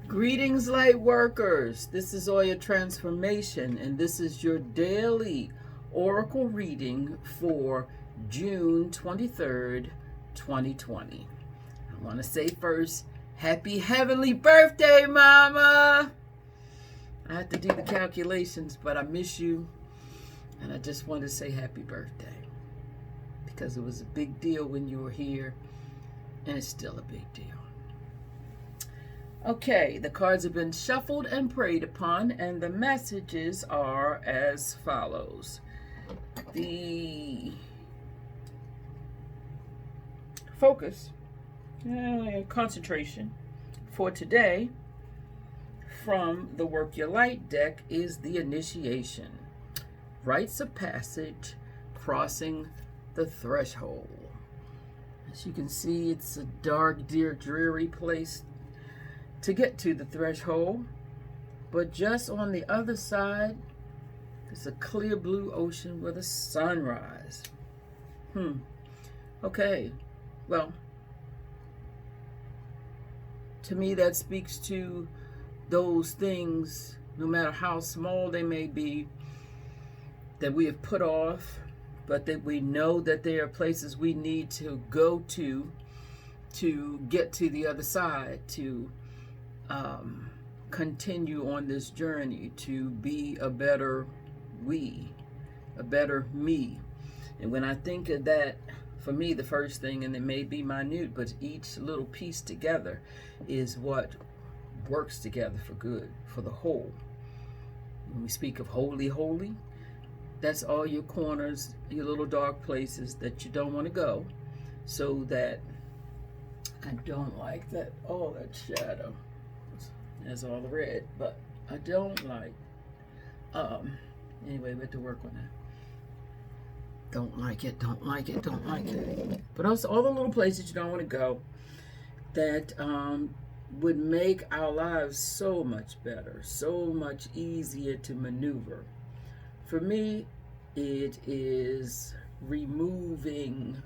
Greetings, light workers. This is Oya Transformation, and this is your daily Oracle reading for June 23rd, 2020. I want to say first, happy heavenly birthday, Mama! I have to do the calculations, but I miss you, and I just want to say happy birthday because it was a big deal when you were here, and it's still a big deal. Okay, the cards have been shuffled and prayed upon, and the messages are as follows. The focus, concentration for today from the Work Your Light deck is the initiation. Rites of passage, crossing the threshold. As you can see, it's a dark, dreary place to get to the threshold, but just on the other side is a clear blue ocean with a sunrise. Okay, well, to me that speaks to those things, no matter how small they may be, that we have put off, but that we know that there are places we need to go to get to the other side, to continue on this journey to be a better a better me. And when I think of that, for me, the first thing, and it may be minute, but each little piece together is what works together for good, for the whole. When we speak of holy, that's all your corners, your little dark places that you don't want to go, so that I don't like that, that shadow. There's all the red, but I don't like, anyway, we have to work on that. Don't like it. But also all the little places you don't want to go that would make our lives so much better, so much easier to maneuver. For me, it is removing,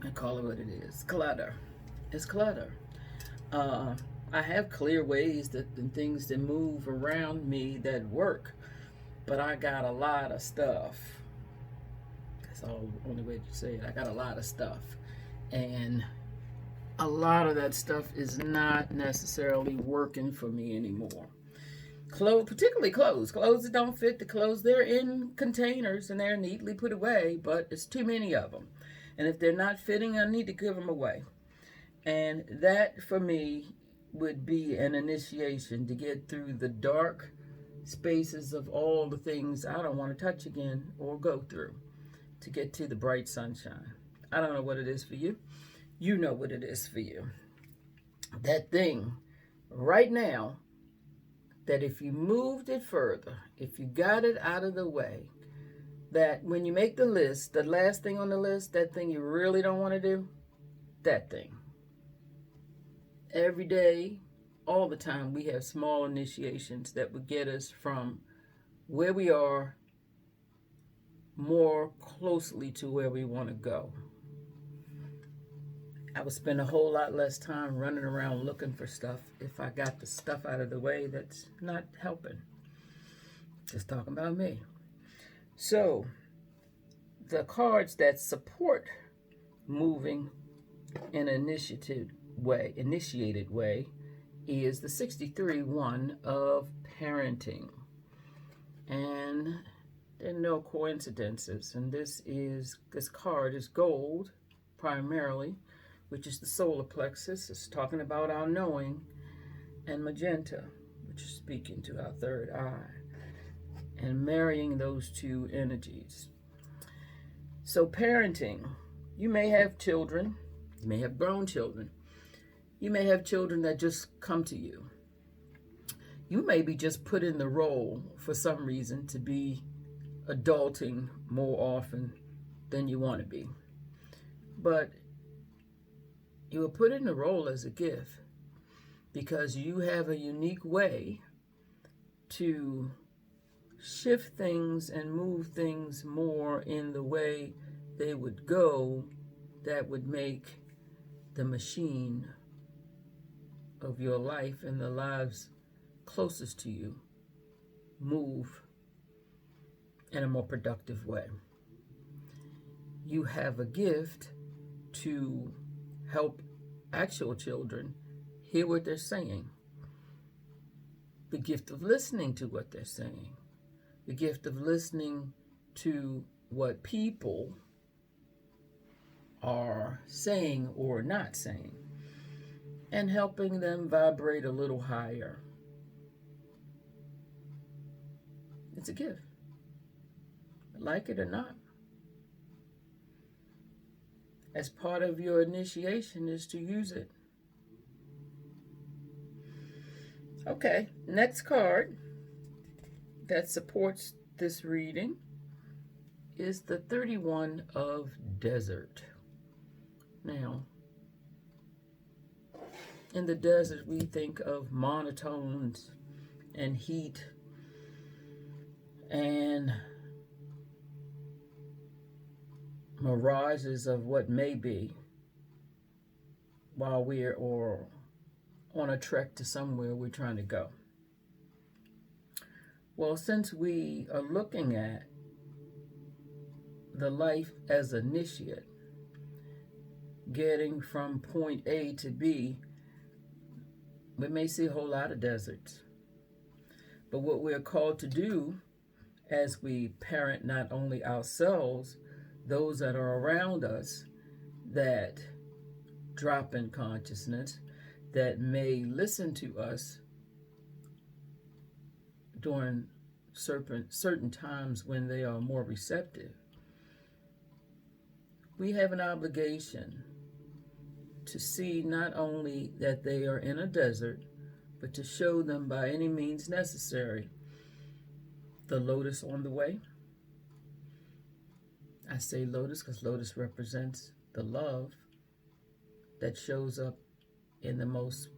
I call it what it is, clutter. It's clutter. I have clear ways and things that move around me that work, but I got a lot of stuff. That's the only way to say it. I got a lot of stuff, and a lot of that stuff is not necessarily working for me anymore. Clothes, particularly clothes that don't fit, the clothes, they're in containers and they're neatly put away, but it's too many of them, and if they're not fitting, I need to give them away. And that, for me, would be an initiation to get through the dark spaces of all the things I don't want to touch again or go through, to get to the bright sunshine. I don't know what it is for you. You know what it is for you. That thing right now, that if you moved it further, if you got it out of the way, that when you make the list, the last thing on the list, that thing you really don't want to do, that thing. Every day, all the time, we have small initiations that would get us from where we are more closely to where we want to go. I would spend a whole lot less time running around looking for stuff if I got the stuff out of the way that's not helping. Just talking about me. So, the cards that support moving in an initiated way is the 63 one of parenting. And there are no coincidences. And this card is gold primarily, which is the solar plexus. It's talking about our knowing, and magenta, which is speaking to our third eye, and marrying those two energies. So parenting, you may have children, you may have grown children, you may have children that just come to you. You may be just put in the role for some reason to be adulting more often than you want to be. But you were put in the role as a gift because you have a unique way to shift things and move things more in the way they would go that would make the machine of your life and the lives closest to you move in a more productive way. You have a gift to help actual children hear what they're saying, the gift of listening to what they're saying, the gift of listening to what people are saying or not saying, and helping them vibrate a little higher. It's a gift, like it or not. As part of your initiation is to use it. Okay, next card that supports this reading is the 31 of Desert. Now, in the desert, we think of monotones and heat and mirages of what may be while we're on a trek to somewhere we're trying to go. Well, since we are looking at the life as initiate, getting from point A to B, we may see a whole lot of deserts. But what we're called to do as we parent not only ourselves, those that are around us that drop in consciousness, that may listen to us during certain times when they are more receptive, we have an obligation to see not only that they are in a desert, but to show them by any means necessary the lotus on the way. I say lotus because lotus represents the love that shows up in the most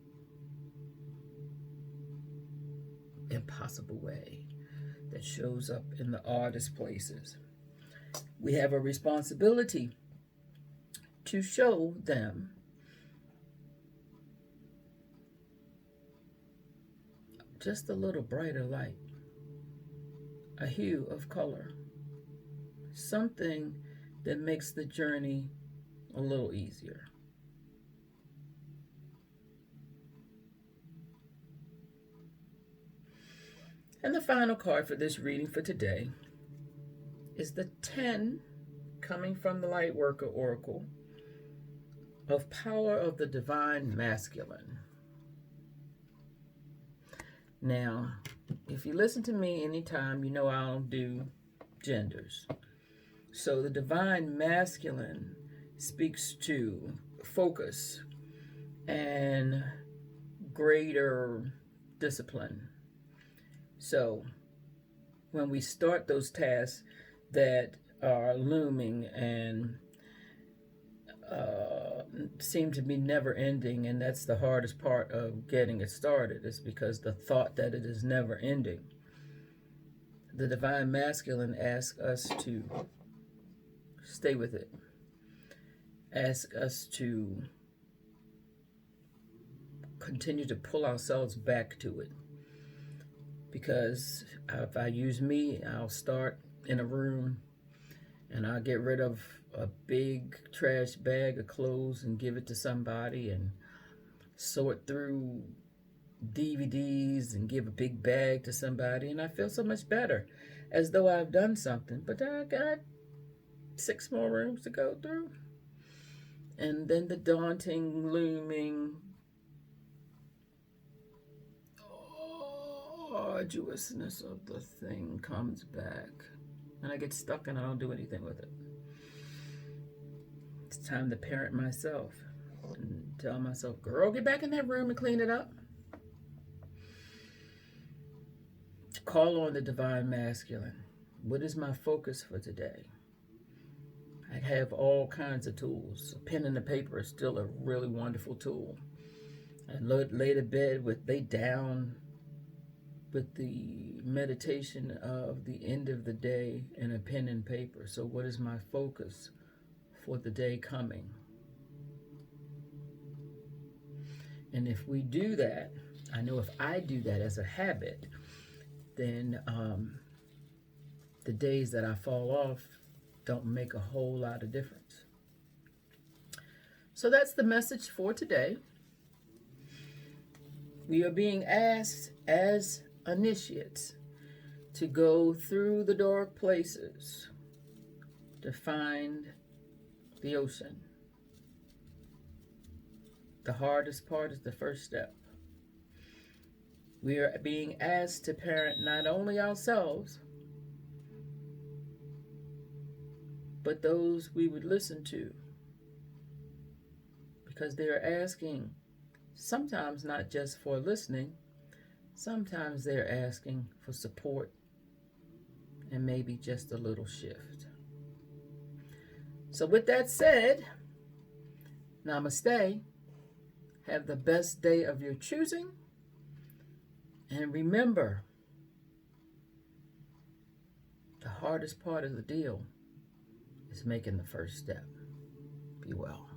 impossible way, that shows up in the oddest places. We have a responsibility to show them just a little brighter light, a hue of color, something that makes the journey a little easier. And the final card for this reading for today is the 10, coming from the Lightworker Oracle, of Power of the Divine Masculine. Now, if you listen to me anytime, you know I don't do genders. So the Divine Masculine speaks to focus and greater discipline. So when we start those tasks that are looming and seem to be never ending, and that's the hardest part of getting it started, is because the thought that it is never ending. The Divine Masculine asks us to stay with it, asks us to continue to pull ourselves back to it. Because if I use me, I'll start in a room and I'll get rid of a big trash bag of clothes and give it to somebody, and sort through DVDs and give a big bag to somebody, and I feel so much better, as though I've done something. But I got 6 more rooms to go through. And then the daunting, looming arduousness of the thing comes back, and I get stuck and I don't do anything with it. It's time to parent myself and tell myself, girl, get back in that room and clean it up. Call on the Divine Masculine. What is my focus for today? I have all kinds of tools. A pen and a paper is still a really wonderful tool. I lay to bed lay down with the meditation of the end of the day and a pen and paper. So what is my focus for the day coming? And if we do that, I know if I do that as a habit, then the days that I fall off don't make a whole lot of difference. So that's the message for today. We are being asked as initiates to go through the dark places to find the ocean. The hardest part is the first step. We are being asked to parent not only ourselves, but those we would listen to, because they are asking sometimes not just for listening, sometimes they're asking for support and maybe just a little shift. So with that said, namaste. Have the best day of your choosing. And remember, the hardest part of the deal is making the first step. Be well.